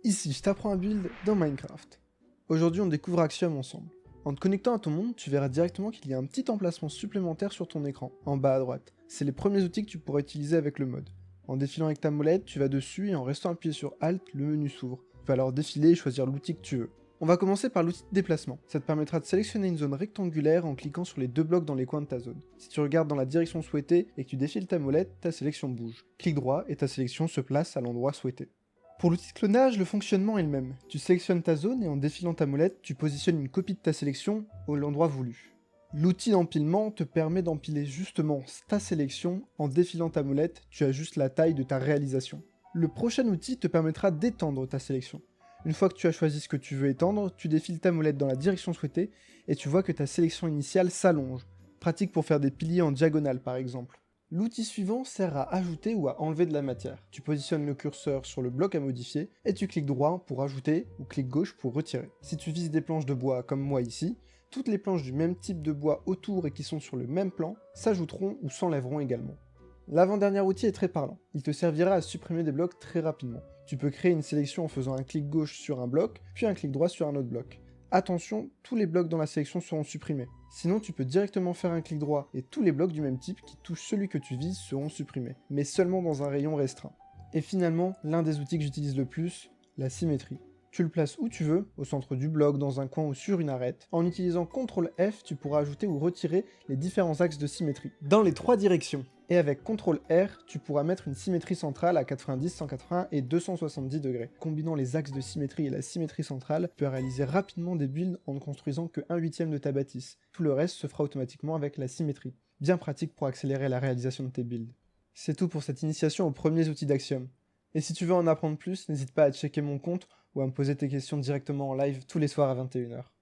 Ici, je t'apprends à build dans Minecraft. Aujourd'hui, on découvre Axiom ensemble. En te connectant à ton monde, tu verras directement qu'il y a un petit emplacement supplémentaire sur ton écran, en bas à droite. C'est les premiers outils que tu pourras utiliser avec le mode. En défilant avec ta molette, tu vas dessus et en restant appuyé sur Alt, le menu s'ouvre. Tu vas alors défiler et choisir l'outil que tu veux. On va commencer par l'outil de déplacement. Ça te permettra de sélectionner une zone rectangulaire en cliquant sur les deux blocs dans les coins de ta zone. Si tu regardes dans la direction souhaitée et que tu défiles ta molette, ta sélection bouge. Clic droit et ta sélection se place à l'endroit souhaité. Pour l'outil de clonage, le fonctionnement est le même. Tu sélectionnes ta zone et en défilant ta molette, tu positionnes une copie de ta sélection à l'endroit voulu. L'outil d'empilement te permet d'empiler justement ta sélection. En défilant ta molette, tu ajustes la taille de ta réalisation. Le prochain outil te permettra d'étendre ta sélection. Une fois que tu as choisi ce que tu veux étendre, tu défiles ta molette dans la direction souhaitée et tu vois que ta sélection initiale s'allonge. Pratique pour faire des piliers en diagonale par exemple. L'outil suivant sert à ajouter ou à enlever de la matière. Tu positionnes le curseur sur le bloc à modifier et tu cliques droit pour ajouter ou clic gauche pour retirer. Si tu vises des planches de bois comme moi ici, toutes les planches du même type de bois autour et qui sont sur le même plan s'ajouteront ou s'enlèveront également. L'avant-dernier outil est très parlant. Il te servira à supprimer des blocs très rapidement. Tu peux créer une sélection en faisant un clic gauche sur un bloc, puis un clic droit sur un autre bloc. Attention, tous les blocs dans la sélection seront supprimés. Sinon, tu peux directement faire un clic droit et tous les blocs du même type qui touchent celui que tu vises seront supprimés, mais seulement dans un rayon restreint. Et finalement, l'un des outils que j'utilise le plus, la symétrie. Tu le places où tu veux, au centre du bloc, dans un coin ou sur une arête. En utilisant CTRL F, tu pourras ajouter ou retirer les différents axes de symétrie, dans les trois directions. Et avec CTRL R, tu pourras mettre une symétrie centrale à 90, 180 et 270 degrés. Combinant les axes de symétrie et la symétrie centrale, tu peux réaliser rapidement des builds en ne construisant que 1/8 de ta bâtisse. Tout le reste se fera automatiquement avec la symétrie. Bien pratique pour accélérer la réalisation de tes builds. C'est tout pour cette initiation aux premiers outils d'Axiom. Et si tu veux en apprendre plus, n'hésite pas à checker mon compte ou à me poser tes questions directement en live tous les soirs à 21h.